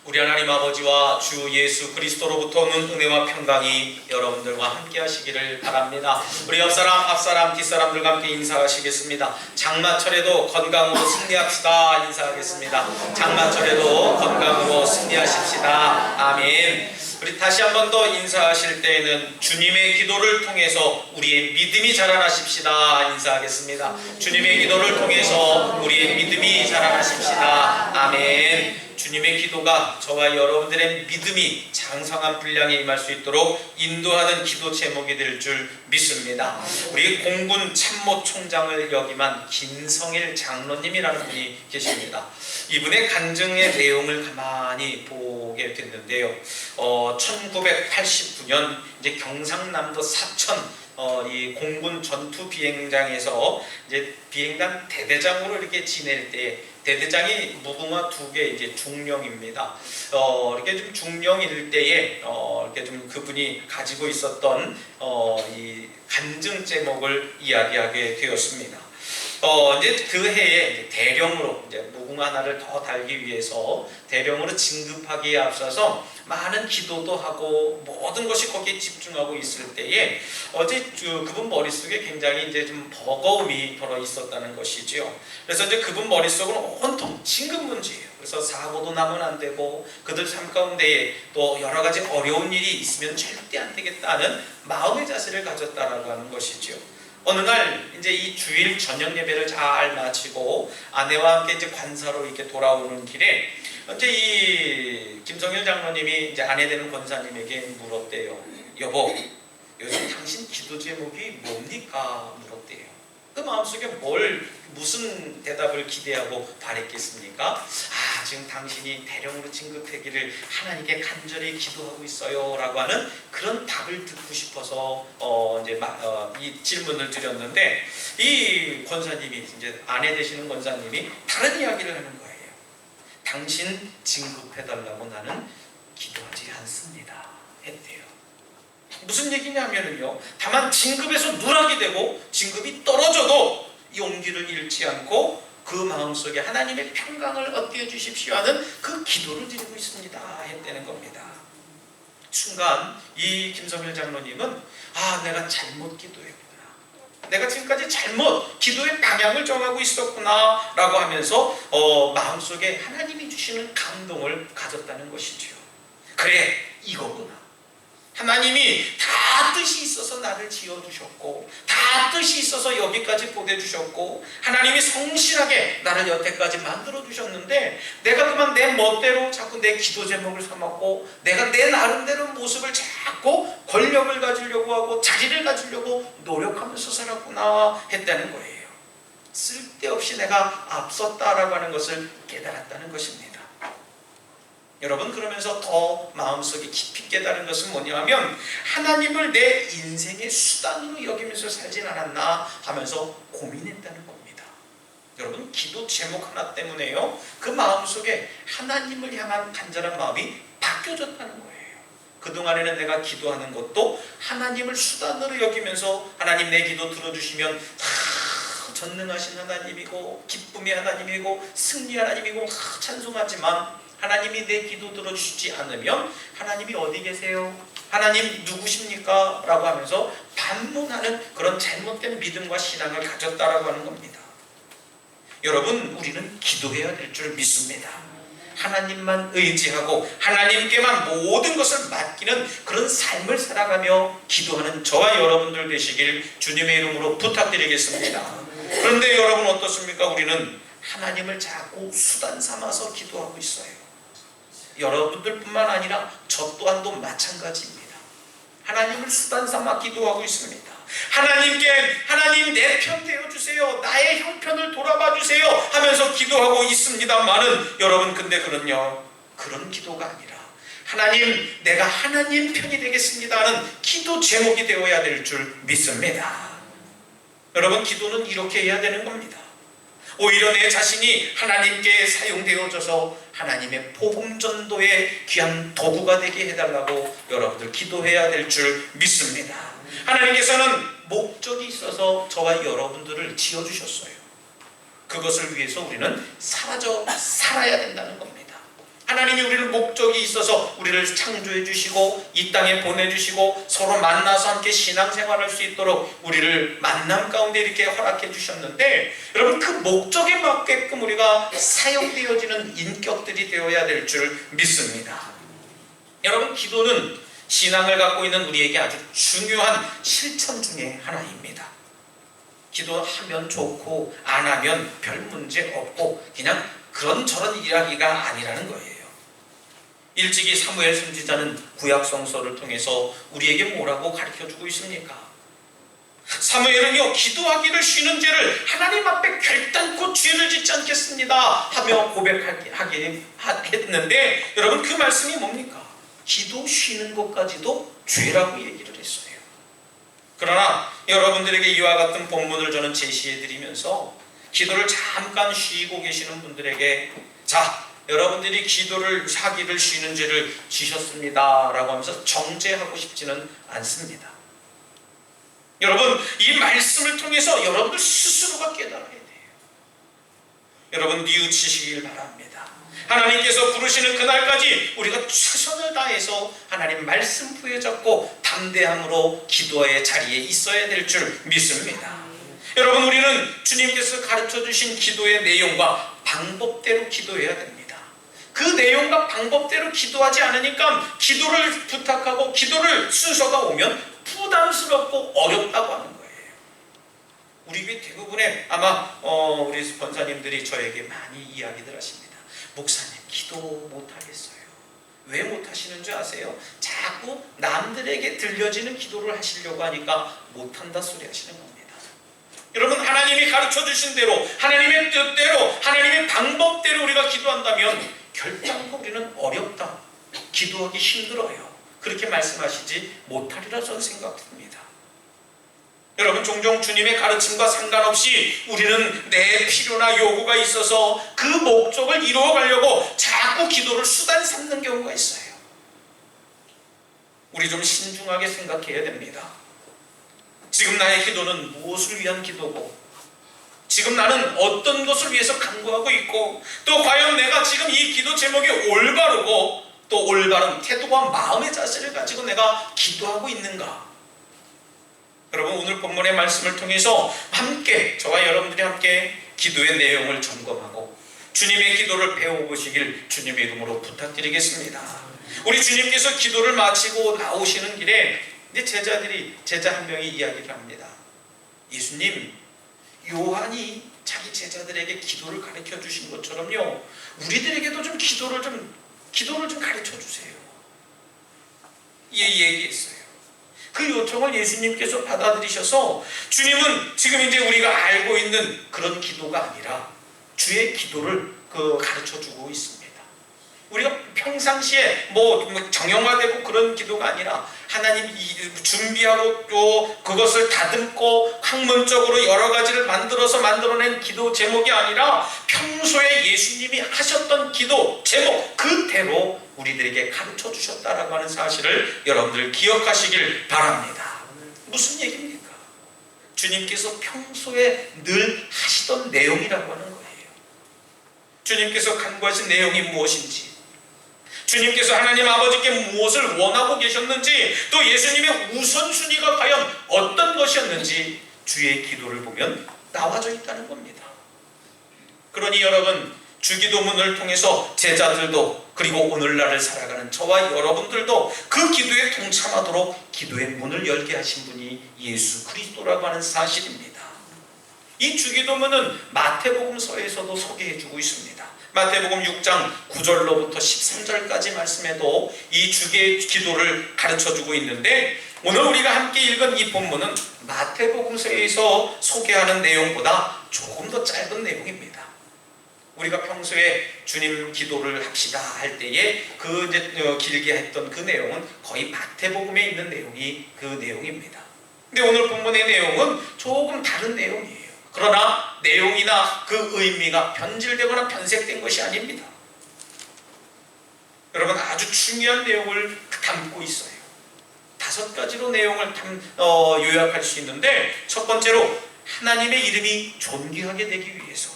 우리 하나님 아버지와 주 예수 그리스도로부터 오는 은혜와 평강이 여러분들과 함께 하시기를 바랍니다. 우리 앞사람 뒷사람들과 함께 인사하시겠습니다. 장마철에도 건강으로 승리합시다. 인사하겠습니다. 장마철에도 건강으로 승리하십시다. 아멘. 우리 다시 한 번 더 인사하실 때에는 주님의 기도를 통해서 우리의 믿음이 자라나십시다. 인사하겠습니다. 주님의 기도를 통해서 우리의 믿음이 자라나십시다. 아멘. 주님의 기도가 저와 여러분들의 믿음이 장성한 분량에 임할 수 있도록 인도하는 기도 제목이 될 줄 믿습니다. 우리 공군 참모총장을 역임한 김성일 장로님이라는 분이 계십니다. 이분의 간증의 내용을 가만히 보게 됐는데요. 1989년 이제 경상남도 사천 이 공군 전투 비행장에서 이제 비행단 대대장으로 이렇게 지낼 때 대대장이 무궁화 2개 이제 중령입니다. 이렇게 좀 중령일 때에 이렇게 좀 그분이 가지고 있었던 이 간증 제목을 이야기하게 되었습니다. 이제 그 해에 이제 대령으로 이제 무궁화 하나를 더 달기 위해서 대령으로 진급하기에 앞서서 많은 기도도 하고 모든 것이 거기에 집중하고 있을 때에 그분 머릿속에 굉장히 이제 좀 버거움이 들어 있었다는 것이지요. 그래서 이제 그분 머릿속은 온통 진급 문제예요. 그래서 사고도 나면 안 되고 그들 삶 가운데에 또 여러 가지 어려운 일이 있으면 절대 안 되겠다는 마음의 자세를 가졌다라고 하는 것이지요. 어느 날 이제 이 주일 저녁 예배를 잘 마치고 아내와 함께 이제 관사로 이렇게 돌아오는 길에 이제 이 김성일 장로님이 이제 아내 되는 권사님에게 물었대요. 여보, 요즘 당신 기도 제목이 뭡니까? 물었대요. 그 마음속에 무슨 대답을 기대하고 바랬겠습니까? 지금 당신이 대령으로 진급하기를 하나님께 간절히 기도하고 있어요 라고 하는 그런 답을 듣고 싶어서 이 질문을 드렸는데, 이 권사님이 이제 아내 되시는 권사님이 다른 이야기를 하는 거예요. 당신 진급해달라고 나는 기도하지 않습니다 했대요. 무슨 얘기냐면요, 다만 진급에서 누락이 되고 진급이 떨어져도 용기를 잃지 않고 그 마음속에 하나님의 평강을 얻게 해주십시오 하는 그 기도를 드리고 있습니다 했다는 겁니다. 순간 이 김성일 장로님은 내가 잘못 기도했구나, 내가 지금까지 잘못 기도의 방향을 정하고 있었구나 라고 하면서 마음속에 하나님이 주시는 감동을 가졌다는 것이죠. 그래, 이거구나. 하나님이 다 뜻이 있어서 나를 지어주셨고 다 뜻이 있어서 여기까지 보내주셨고 하나님이 성실하게 나를 여태까지 만들어주셨는데 내가 그만 내 멋대로 자꾸 내 기도 제목을 삼았고 내가 내 나름대로 모습을 자꾸 권력을 가지려고 하고 자리를 가지려고 노력하면서 살았구나 했다는 거예요. 쓸데없이 내가 앞섰다라고 하는 것을 깨달았다는 것입니다. 여러분, 그러면서 더 마음속에 깊이 깨달은 것은 뭐냐면 하나님을 내 인생의 수단으로 여기면서 살진 않았나 하면서 고민했다는 겁니다. 여러분, 기도 제목 하나 때문에요, 그 마음속에 하나님을 향한 간절한 마음이 바뀌어졌다는 거예요. 그동안에는 내가 기도하는 것도 하나님을 수단으로 여기면서 하나님 내 기도 들어주시면 전능하신 하나님이고 기쁨의 하나님이고 승리 하나님이고 찬송하지만 하나님이 내 기도 들어주시지 않으면 하나님이 어디 계세요? 하나님 누구십니까? 라고 하면서 반문하는 그런 잘못된 믿음과 신앙을 가졌다라고 하는 겁니다. 여러분, 우리는 기도해야 될 줄 믿습니다. 하나님만 의지하고 하나님께만 모든 것을 맡기는 그런 삶을 살아가며 기도하는 저와 여러분들 되시길 주님의 이름으로 부탁드리겠습니다. 그런데 여러분 어떻습니까? 우리는 하나님을 자꾸 수단 삼아서 기도하고 있어요. 여러분들뿐만 아니라 저 또한도 마찬가지입니다. 하나님을 수단 삼아 기도하고 있습니다. 하나님 내 편 되어주세요, 나의 형편을 돌아봐 주세요 하면서 기도하고 있습니다만은 여러분, 근데 그런 기도가 아니라 하나님, 내가 하나님 편이 되겠습니다 하는 기도 제목이 되어야 될 줄 믿습니다. 여러분, 기도는 이렇게 해야 되는 겁니다. 오히려 내 자신이 하나님께 사용되어져서 하나님의 복음 전도의 귀한 도구가 되게 해달라고 여러분들 기도해야 될 줄 믿습니다. 하나님께서는 목적이 있어서 저와 여러분들을 지어주셨어요. 그것을 위해서 우리는 살아야 된다는 겁니다. 하나님이 우리를 목적 목적이 있어서 우리를 창조해 주시고 이 땅에 보내주시고 서로 만나서 함께 신앙생활할 수 있도록 우리를 만남 가운데 이렇게 허락해 주셨는데, 여러분 그 목적에 맞게끔 우리가 사용되어지는 인격들이 되어야 될 줄 믿습니다. 여러분 기도는 신앙을 갖고 있는 우리에게 아주 중요한 실천 중에 하나입니다. 기도하면 좋고 안 하면 별 문제 없고 그냥 그런저런 이야기가 아니라는 거예요. 일찍이 사무엘 선지자는 구약 성서를 통해서 우리에게 뭐라고 가르쳐주고 있습니까? 사무엘은요, 기도하기를 쉬는 죄를 하나님 앞에 결단코 죄를 짓지 않겠습니다 하며 고백하겠는데, 여러분 그 말씀이 뭡니까? 기도 쉬는 것까지도 죄라고 얘기를 했어요. 그러나 여러분들에게 이와 같은 본문을 저는 제시해드리면서 기도를 잠깐 쉬고 계시는 분들에게, 자, 여러분들이 기도를 하기를 쉬는 죄를 지셨습니다 라고 하면서 정죄하고 싶지는 않습니다. 여러분 이 말씀을 통해서 여러분들 스스로가 깨달아야 돼요. 여러분 뉘우치시길 바랍니다. 하나님께서 부르시는 그날까지 우리가 최선을 다해서 하나님 말씀 부여잡고 담대함으로 기도의 자리에 있어야 될 줄 믿습니다. 여러분 우리는 주님께서 가르쳐 주신 기도의 내용과 방법대로 기도해야 됩니다. 그 내용과 방법대로 기도하지 않으니까 기도를 부탁하고 기도를 순서가 오면 부담스럽고 어렵다고 하는 거예요. 우리 교회 대부분의 아마 우리 권사님들이 저에게 많이 이야기들 하십니다. 목사님 기도 못하겠어요. 왜 못하시는 줄 아세요? 자꾸 남들에게 들려지는 기도를 하시려고 하니까 못한다 소리 하시는 겁니다. 여러분 하나님이 가르쳐 주신 대로 하나님의 뜻대로 하나님의 방법대로 우리가 기도한다면 결단코 우리는 어렵다, 기도하기 힘들어요, 그렇게 말씀하시지 못하리라 저는 생각합니다. 여러분 종종 주님의 가르침과 상관없이 우리는 내 필요나 요구가 있어서 그 목적을 이루어가려고 자꾸 기도를 수단 삼는 경우가 있어요. 우리 좀 신중하게 생각해야 됩니다. 지금 나의 기도는 무엇을 위한 기도고, 지금 나는 어떤 것을 위해서 간구하고 있고, 또 과연 내가 지금 이 기도 제목이 올바르고 또 올바른 태도와 마음의 자세를 가지고 내가 기도하고 있는가? 여러분 오늘 본문의 말씀을 통해서 함께 저와 여러분들이 함께 기도의 내용을 점검하고 주님의 기도를 배워보시길 주님의 이름으로 부탁드리겠습니다. 우리 주님께서 기도를 마치고 나오시는 길에 이제 제자 한 명이 이야기를 합니다. 예수님, 요한이 자기 제자들에게 기도를 가르쳐 주신 것처럼요, 우리들에게도 좀 기도를 좀 가르쳐 주세요. 얘기했어요. 그 요청을 예수님께서 받아들이셔서 주님은 지금 이제 우리가 알고 있는 그런 기도가 아니라 주의 기도를 가르쳐 주고 있습니다. 우리가 평상시에 정형화되고 그런 기도가 아니라 하나님 준비하고 또 그것을 다듬고 학문적으로 여러 가지를 만들어낸 기도 제목이 아니라 평소에 예수님이 하셨던 기도 제목 그대로 우리들에게 가르쳐 주셨다라고 하는 사실을 여러분들 기억하시길 바랍니다. 무슨 얘기입니까? 주님께서 평소에 늘 하시던 내용이라고 하는 거예요. 주님께서 간구하신 내용이 무엇인지, 주님께서 하나님 아버지께 무엇을 원하고 계셨는지, 또 예수님의 우선순위가 과연 어떤 것이었는지 주의 기도를 보면 나와져 있다는 겁니다. 그러니 여러분 주기도문을 통해서 제자들도 그리고 오늘날을 살아가는 저와 여러분들도 그 기도에 동참하도록 기도의 문을 열게 하신 분이 예수 그리스도라고 하는 사실입니다. 이 주기도문은 마태복음서에서도 소개해주고 있습니다. 마태복음 6장 9절로부터 13절까지 말씀에도 이 주기의 기도를 가르쳐주고 있는데, 오늘 우리가 함께 읽은 이 본문은 마태복음서에서 소개하는 내용보다 조금 더 짧은 내용입니다. 우리가 평소에 주님 기도를 합시다 할 때에 길게 했던 그 내용은 거의 마태복음에 있는 내용이 그 내용입니다. 근데 오늘 본문의 내용은 조금 다른 내용이에요. 그러나 내용이나 그 의미가 변질되거나 변색된 것이 아닙니다. 여러분 아주 중요한 내용을 담고 있어요. 5가지로 내용을 요약할 수 있는데, 첫 번째로 하나님의 이름이 존귀하게 되기 위해서,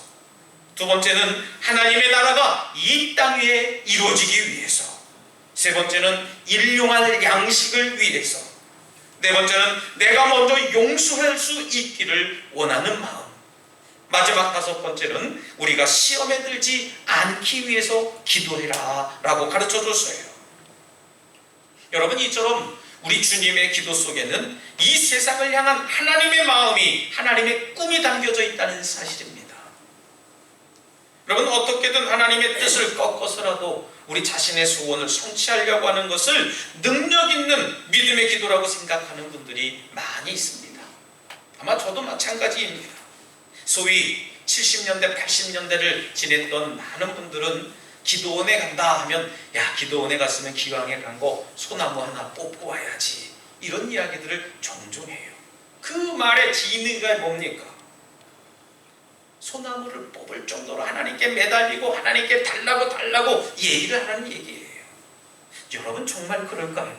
두 번째는 하나님의 나라가 이 땅 위에 이루어지기 위해서, 세 번째는 일용할 양식을 위해서. 네 번째는 내가 먼저 용서할 수 있기를 원하는 마음. 마지막 다섯 번째는 우리가 시험에 들지 않기 위해서 기도해라 라고 가르쳐줬어요. 여러분, 이처럼 우리 주님의 기도 속에는 이 세상을 향한 하나님의 마음이, 하나님의 꿈이 담겨져 있다는 사실입니다. 여러분, 어떻게든 하나님의 뜻을 꺾어서라도 우리 자신의 소원을 성취하려고 하는 것을 능력 있는 믿음의 기도라고 생각하는 분들이 많이 있습니다. 아마 저도 마찬가지입니다. 소위 70년대, 80년대를 지냈던 많은 분들은 기도원에 간다 하면, 야, 기도원에 갔으면 기왕에 간 거 소나무 하나 뽑고 와야지, 이런 이야기들을 종종 해요. 그 말의 진의가 뭡니까? 소나무를 뽑을 정도로 하나님께 매달리고 하나님께 달라고 얘기를 하는 얘기예요. 여러분, 정말 그럴까요?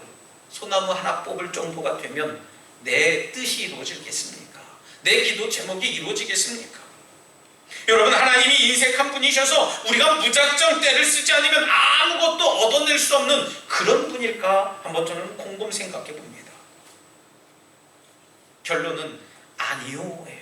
소나무 하나 뽑을 정도가 되면 내 뜻이 이루어지겠습니까? 내 기도 제목이 이루어지겠습니까? 여러분, 하나님이 인색한 분이셔서 우리가 무작정 때를 쓰지 않으면 아무것도 얻어낼 수 없는 그런 분일까? 한번 저는 곰곰 생각해 봅니다. 결론은 아니요 예요.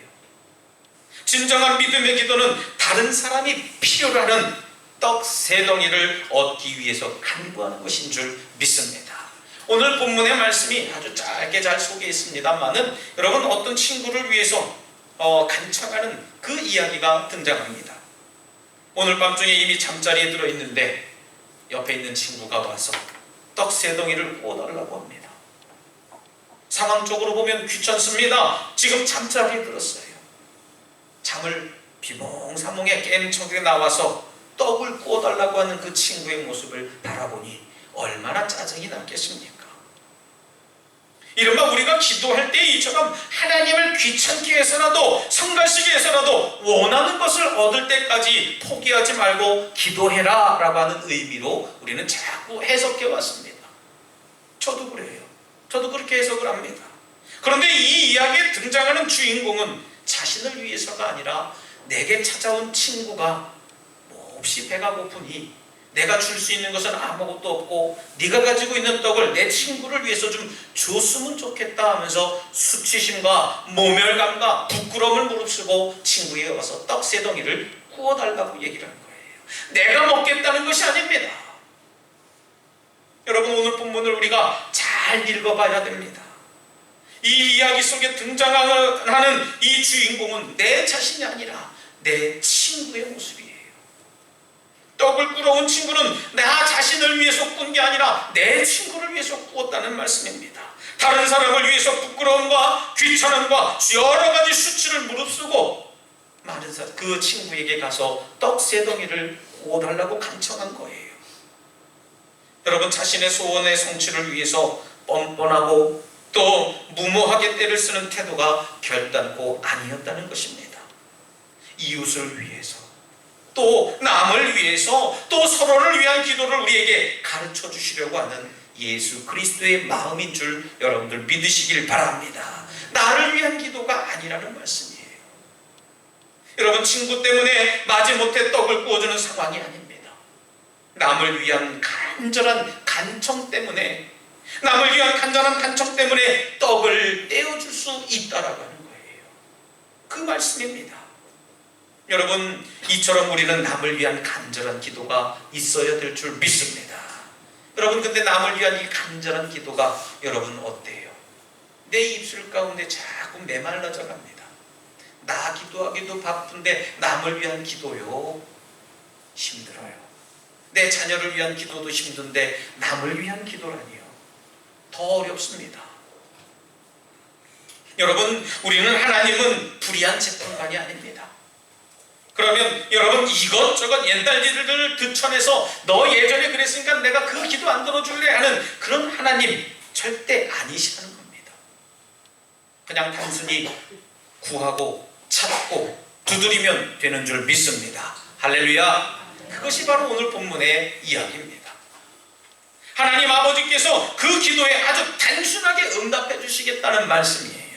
진정한 믿음의 기도는 다른 사람이 필요로 하는 떡 세 덩이를 얻기 위해서 간구하는 것인 줄 믿습니다. 오늘 본문의 말씀이 아주 짧게 잘 소개했습니다만은, 여러분, 어떤 친구를 위해서 간청하는 그 이야기가 등장합니다. 오늘 밤중에 이미 잠자리에 들어있는데 옆에 있는 친구가 와서 떡 세 덩이를 구워달라고 합니다. 상황적으로 보면 귀찮습니다. 지금 잠자리에 들었어요. 잠을 비몽사몽에 깸청하게 나와서 떡을 구워달라고 하는 그 친구의 모습을 바라보니 얼마나 짜증이 났겠습니까? 이른바 우리가 기도할 때 이처럼 하나님을 귀찮게 해서라도, 성가시게 해서라도 원하는 것을 얻을 때까지 포기하지 말고 기도해라 라고 하는 의미로 우리는 자꾸 해석해 왔습니다. 저도 그래요. 저도 그렇게 해석을 합니다. 그런데 이 이야기에 등장하는 주인공은 자신을 위해서가 아니라 내게 찾아온 친구가 몹시 배가 고프니 내가 줄 수 있는 것은 아무것도 없고 네가 가지고 있는 떡을 내 친구를 위해서 좀 줬으면 좋겠다 하면서 수치심과 모멸감과 부끄러움을 무릅쓰고 친구에게 와서 떡 세 덩이를 구워달라고 얘기를 한 거예요. 내가 먹겠다는 것이 아닙니다. 여러분, 오늘 본문을 우리가 잘 읽어봐야 됩니다. 이 이야기 속에 등장하는 이 주인공은 내 자신이 아니라 내 친구의 모습이에요. 떡을 구워온 친구는 나 자신을 위해서 구운 게 아니라 내 친구를 위해서 구웠다는 말씀입니다. 다른 사람을 위해서 부끄러움과 귀찮음과 여러 가지 수치를 무릅쓰고 많은 사람, 그 친구에게 가서 떡 세 덩이를 구워달라고 간청한 거예요. 여러분, 자신의 소원의 성취를 위해서 뻔뻔하고 또 무모하게 때를 쓰는 태도가 결단코 아니었다는 것입니다. 이웃을 위해서, 또 남을 위해서, 또 서로를 위한 기도를 우리에게 가르쳐 주시려고 하는 예수 그리스도의 마음인 줄 여러분들 믿으시길 바랍니다. 나를 위한 기도가 아니라는 말씀이에요. 여러분, 친구 때문에 마지못해 떡을 구워주는 상황이 아닙니다. 남을 위한 간절한 간청 때문에, 남을 위한 간절한 간청 때문에 떡을 떼어줄 수 있다라고 하는 거예요. 그 말씀입니다. 여러분, 이처럼 우리는 남을 위한 간절한 기도가 있어야 될 줄 믿습니다. 여러분, 근데 남을 위한 이 간절한 기도가 여러분 어때요? 내 입술 가운데 자꾸 메말라져 갑니다. 나 기도하기도 바쁜데 남을 위한 기도요? 힘들어요. 내 자녀를 위한 기도도 힘든데 남을 위한 기도라니요? 더 어렵습니다. 여러분, 우리는 하나님은 불의한 재판관이 아닙니다. 그러면 여러분, 이것저것 옛날 일들을 드쳐내서 너 예전에 그랬으니까 내가 그 기도 안 들어줄래 하는 그런 하나님 절대 아니시라는 겁니다. 그냥 단순히 구하고 찾고 두드리면 되는 줄 믿습니다. 할렐루야. 그것이 바로 오늘 본문의 이야기입니다. 하나님 아버지께서 그 기도에 아주 단순하게 응답해 주시겠다는 말씀이에요.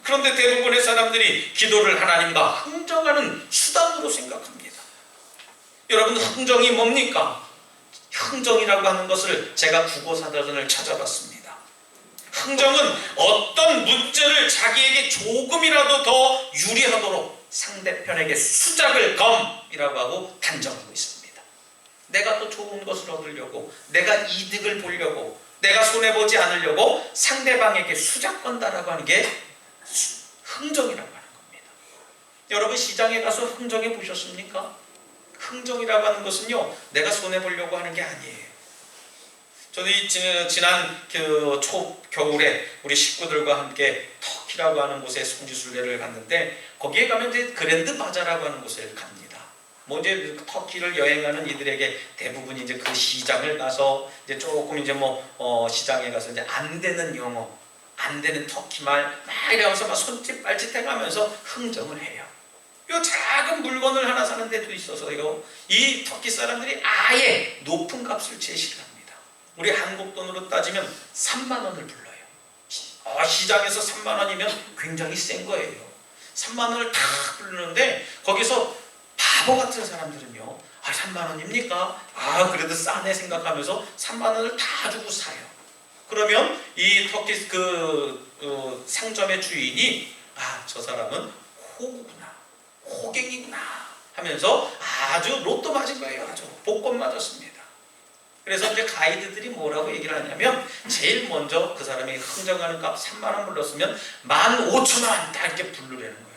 그런데 대부분의 사람들이 기도를 하나님과 흥정하는 수단으로 생각합니다. 여러분, 흥정이 뭡니까? 흥정이라고 하는 것을 제가 국어사전을 찾아봤습니다. 흥정은 어떤 문제를 자기에게 조금이라도 더 유리하도록 상대편에게 수작을 검이라고 하고 단정하고 있습니다. 내가 또 좋은 것을 얻으려고, 내가 이득을 보려고, 내가 손해보지 않으려고 상대방에게 수작 건다라고 하는 게 흥정이라고 하는 겁니다. 여러분 시장에 가서 흥정해 보셨습니까? 흥정이라고 하는 것은요, 내가 손해보려고 하는 게 아니에요. 저도 지난 겨울에 우리 식구들과 함께 터키라고 하는 곳에 성지순례를 갔는데, 거기에 가면 이제 그랜드 바자라고 하는 곳을 갑니다. 뭐 이제 터키를 여행하는 이들에게 대부분 이제 그 시장을 가서 이제 조금 이제 시장에 가서 이제 안 되는 영어, 안 되는 터키 말 막 이러면서 막 손짓 발짓 해가면서 흥정을 해요. 요 작은 물건을 하나 사는 데도 있어서요, 이 터키 사람들이 아예 높은 값을 제시합니다. 우리 한국 돈으로 따지면 3만 원을 불러요. 시장에서 3만 원이면 굉장히 센 거예요. 3만 원을 다 부르는데, 거기서 바보 같은 사람들은요, 3만 원입니까? 그래도 싸네 생각하면서 3만 원을 다 주고 사요. 그러면 이 터키 상점의 주인이 저 사람은 호구구나, 호갱이구나 하면서 아주 로또 맞은 거예요. 아주 복권 맞았습니다. 그래서 이제 가이드들이 뭐라고 얘기를 하냐면, 제일 먼저 그 사람이 흥정하는 값 3만 원 불렀으면 15,000원 딱 이렇게 부르라는 거예요.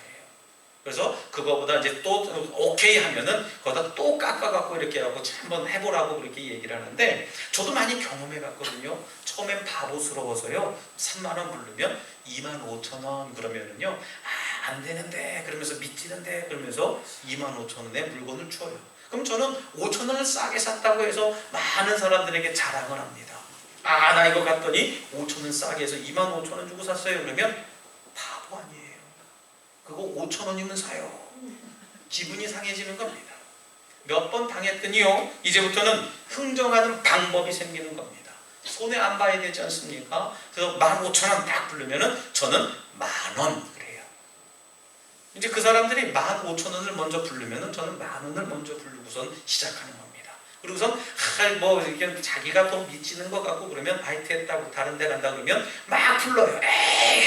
그래서 그거보다 이제 또 오케이 하면은 거기다 또 깎아갖고 이렇게 하고 한번 해보라고 그렇게 얘기를 하는데, 저도 많이 경험해봤거든요. 처음엔 바보스러워서요, 3만 원 부르면 25,000원 그러면은요, 안 되는데 그러면서 미치는데 그러면서 25,000원에 물건을 줘요. 그럼 저는 5,000원을 싸게 샀다고 해서 많은 사람들에게 자랑을 합니다. 나 이거 갔더니 5,000원 싸게 해서 25,000원 주고 샀어요. 그러면 바보 아니에요. 그거 5,000원이면 사요. 기분이 상해지는 겁니다. 몇 번 당했더니요, 이제부터는 흥정하는 방법이 생기는 겁니다. 손해 안 봐야 되지 않습니까? 그래서 15,000원 딱 부르면은 저는 10,000원 그래요. 이제 그 사람들이 15,000원을 먼저 부르면은 저는 10,000원을 먼저 부르고선 시작하는 겁니다. 그리고선 이렇게 자기가 더 미치는 것 같고 그러면 했다고 다른 데 간다 그러면 막 불러요.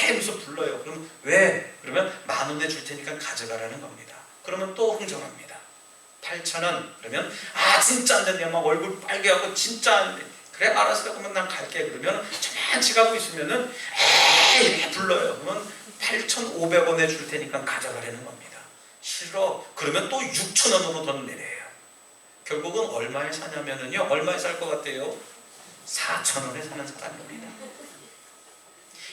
하면서 불러요. 그럼 왜? 그러면 10,000원에 줄 테니까 가져가라는 겁니다. 그러면 또 흥정합니다. 8,000원 그러면 진짜 안 된대. 막 얼굴 빨개하고 진짜 안 돼. 그래 알았어. 그러면 난 갈게. 그러면 저만치 가고 있으면은 이렇게 불러요. 그러면 8,500원에 줄 테니까 가져가라는 겁니다. 싫어. 그러면 또 6,000원으로 더 내려요. 결국은 얼마에 사냐면은요, 얼마에 살 것 같아요? 4,000원에 사는 사람입니다.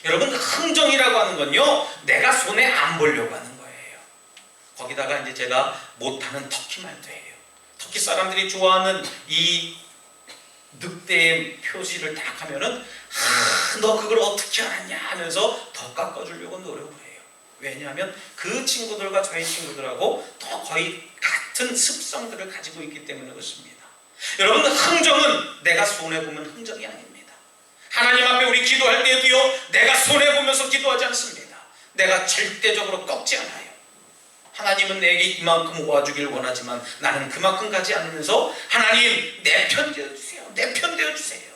여러분, 흥정이라고 하는 건요, 내가 손해 안 보려고 하는 거예요. 거기다가 이제 제가 못하는 터키 말도 해요. 터키 사람들이 좋아하는 이 늑대의 표시를 딱 하면은 너 그걸 어떻게 알았냐 하면서 더 깎아주려고 노력을 해요. 왜냐하면 그 친구들과 저희 친구들하고 더 거의 같은 습성들을 가지고 있기 때문에 그렇습니다. 여러분, 흥정은 내가 손해보면 흥정이 아닙니다. 하나님 앞에 우리 기도할 때도요, 내가 손해보면서 기도하지 않습니다. 내가 절대적으로 꺾지 않아요. 하나님은 내게 이만큼 와주길 원하지만 나는 그만큼 가지 않으면서, 하나님 내 편 되어주세요. 내 편 되어주세요.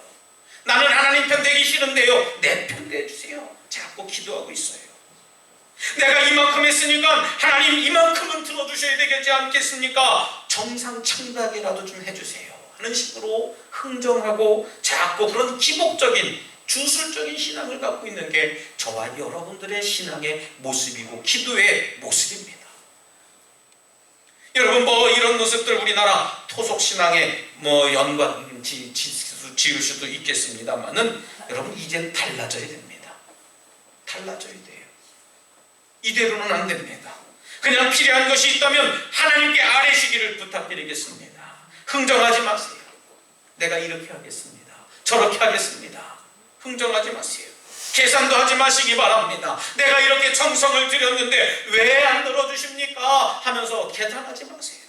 나는 하나님 편 되기 싫은데요, 내 편 되어주세요. 자꾸 기도하고 있어요. 내가 이만큼 했으니까 하나님 이만큼은 들어주셔야 되겠지 않겠습니까? 정상 청각이라도 좀 해주세요 하는 식으로 흥정하고 자꾸 그런 기복적인 주술적인 신앙을 갖고 있는 게 저와 여러분들의 신앙의 모습이고 기도의 모습입니다. 여러분, 이런 모습들 우리나라 토속신앙에 연관 지을 수도 있겠습니다만은, 여러분 이제는 달라져야 됩니다. 달라져야 돼요. 이대로는 안 됩니다. 그냥 필요한 것이 있다면 하나님께 아뢰시기를 부탁드리겠습니다. 흥정하지 마세요. 내가 이렇게 하겠습니다. 저렇게 하겠습니다. 흥정하지 마세요. 계산도 하지 마시기 바랍니다. 내가 이렇게 정성을 들였는데 왜 안 들어주십니까? 하면서 계산하지 마세요.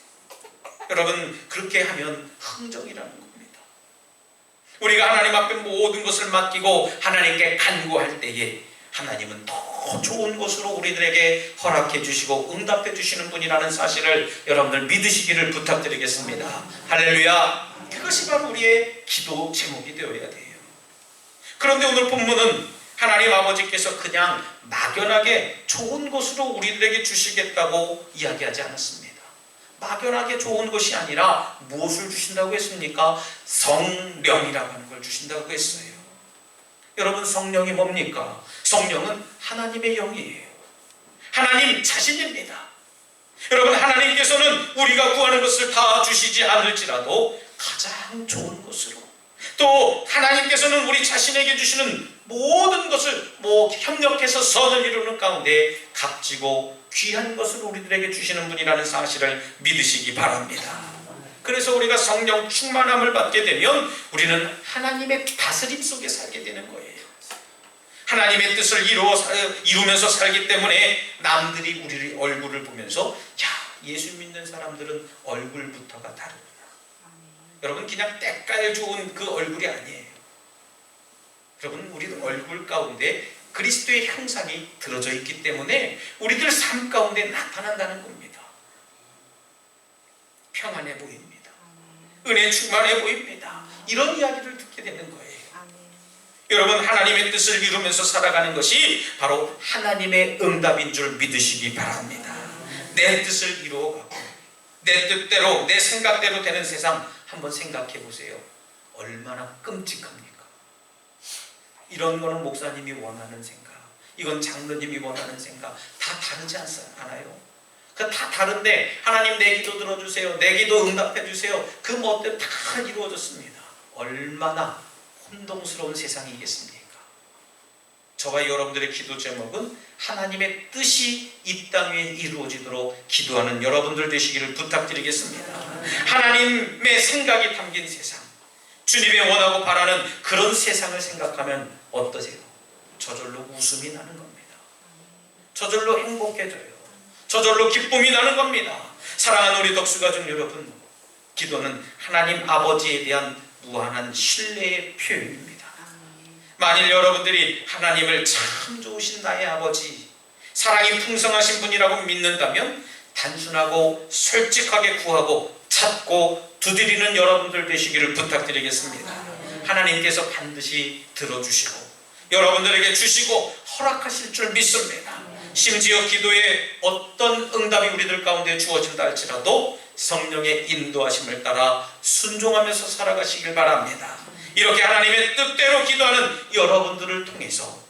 여러분, 그렇게 하면 흥정이라는 겁니다. 우리가 하나님 앞에 모든 것을 맡기고 하나님께 간구할 때에 하나님은 더 좋은 것으로 우리들에게 허락해 주시고 응답해 주시는 분이라는 사실을 여러분들 믿으시기를 부탁드리겠습니다. 할렐루야. 그것이 바로 우리의 기도 제목이 되어야 돼요. 그런데 오늘 본문은 하나님 아버지께서 그냥 막연하게 좋은 것으로 우리들에게 주시겠다고 이야기하지 않았습니다. 막연하게 좋은 것이 아니라 무엇을 주신다고 했습니까? 성령이라고 하는 걸 주신다고 했어요. 여러분, 성령이 뭡니까? 성령은 하나님의 영이에요. 하나님 자신입니다. 여러분, 하나님께서는 우리가 구하는 것을 다 주시지 않을지라도 가장 좋은 것으로, 또 하나님께서는 우리 자신에게 주시는 모든 것을 협력해서 선을 이루는 가운데 값지고 귀한 것을 우리들에게 주시는 분이라는 사실을 믿으시기 바랍니다. 그래서 우리가 성령 충만함을 받게 되면 우리는 하나님의 다스림 속에 살게 되는 거예요. 하나님의 뜻을 이루면서 살기 때문에 남들이 우리 얼굴을 보면서 야, 예수 믿는 사람들은 얼굴부터가 다르구나. 여러분, 그냥 때깔 좋은 그 얼굴이 아니에요. 여러분, 우리 얼굴 가운데 그리스도의 형상이 들어져 있기 때문에 우리들 삶 가운데 나타난다는 겁니다. 평안해 보입니다. 은혜 충만해 보입니다. 이런 이야기를 듣게 되는 거예요. 여러분, 하나님의 뜻을 이루면서 살아가는 것이 바로 하나님의 응답인 줄 믿으시기 바랍니다. 내 뜻을 이루어가고 내 뜻대로, 내 생각대로 되는 세상 한번 생각해 보세요. 얼마나 끔찍합니까? 이런 거는 목사님이 원하는 생각, 이건 장로님이 원하는 생각, 다 다르지 않아요? 그 다 다른데 하나님 내 기도 들어주세요, 내 기도 응답해 주세요, 그 멋대로 다 이루어졌습니다. 얼마나 혼동스러운 세상이겠습니까? 저와 여러분들의 기도 제목은 하나님의 뜻이 이 땅 위에 이루어지도록 기도하는 여러분들 되시기를 부탁드리겠습니다. 하나님의 생각이 담긴 세상, 주님의 원하고 바라는 그런 세상을 생각하면 어떠세요? 저절로 웃음이 나는 겁니다. 저절로 행복해져요. 저절로 기쁨이 나는 겁니다. 사랑하는 우리 덕수가족 여러분, 기도는 하나님 아버지에 대한 무한한 신뢰의 표현입니다. 만일 여러분들이 하나님을 참 좋으신 나의 아버지, 사랑이 풍성하신 분이라고 믿는다면 단순하고 솔직하게 구하고 찾고 두드리는 여러분들 되시기를 부탁드리겠습니다. 하나님께서 반드시 들어주시고 여러분들에게 주시고 허락하실 줄 믿습니다. 심지어 기도에 어떤 응답이 우리들 가운데 주어진다 할지라도 성령의 인도하심을 따라 순종하면서 살아가시길 바랍니다. 이렇게 하나님의 뜻대로 기도하는 여러분들을 통해서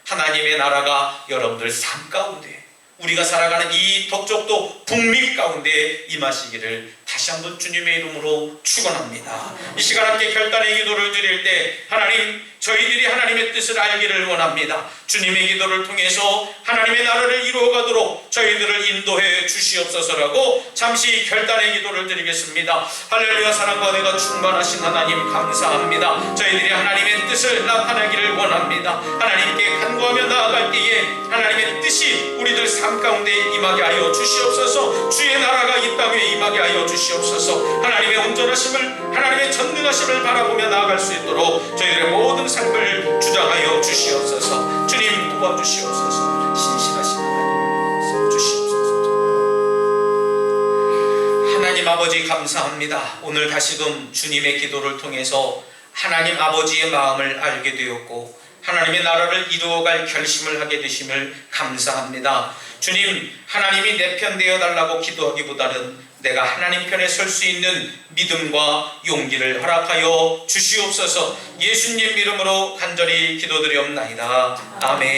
하나님의 나라가 여러분들 삶 가운데, 우리가 살아가는 이 덕적도 북미 가운데 임하시기를 다시 한번 주님의 이름으로 축원합니다. 이 시간 함께 결단의 기도를 드릴 때 하나님, 저희들이 하나님의 뜻을 알기를 원합니다. 주님의 기도를 통해서 하나님의 나라를 이루어가도록 저희들을 인도해 주시옵소서라고 잠시 결단의 기도를 드리겠습니다. 할렐루야. 사랑과 은혜가 충만하신 하나님 감사합니다. 저희들이 하나님의 뜻을 나타내기를 원합니다. 하나님께 간구하며 나아갈 때에 하나님의 뜻이 우리들 삶 가운데 임하게 하여 주시옵소서. 주의 나라가 이 땅에 임하게 하여 주시옵소서. 하나님의 온전하심을, 하나님의 전능하심을 바라보며 나아갈 수 있도록 저희들의 모든 삶을 주장하여 주시옵소서. 주님 도와주시옵소서. 신실하신 하나님을 주시옵소서. 하나님 아버지 감사합니다. 오늘 다시금 주님의 기도를 통해서 하나님 아버지의 마음을 알게 되었고 하나님의 나라를 이루어갈 결심을 하게 되심을 감사합니다. 주님, 하나님이 내 편 되어 달라고 기도하기보다는 내가 하나님 편에 설 수 있는 믿음과 용기를 허락하여 주시옵소서. 예수님 이름으로 간절히 기도드리옵나이다. 아멘.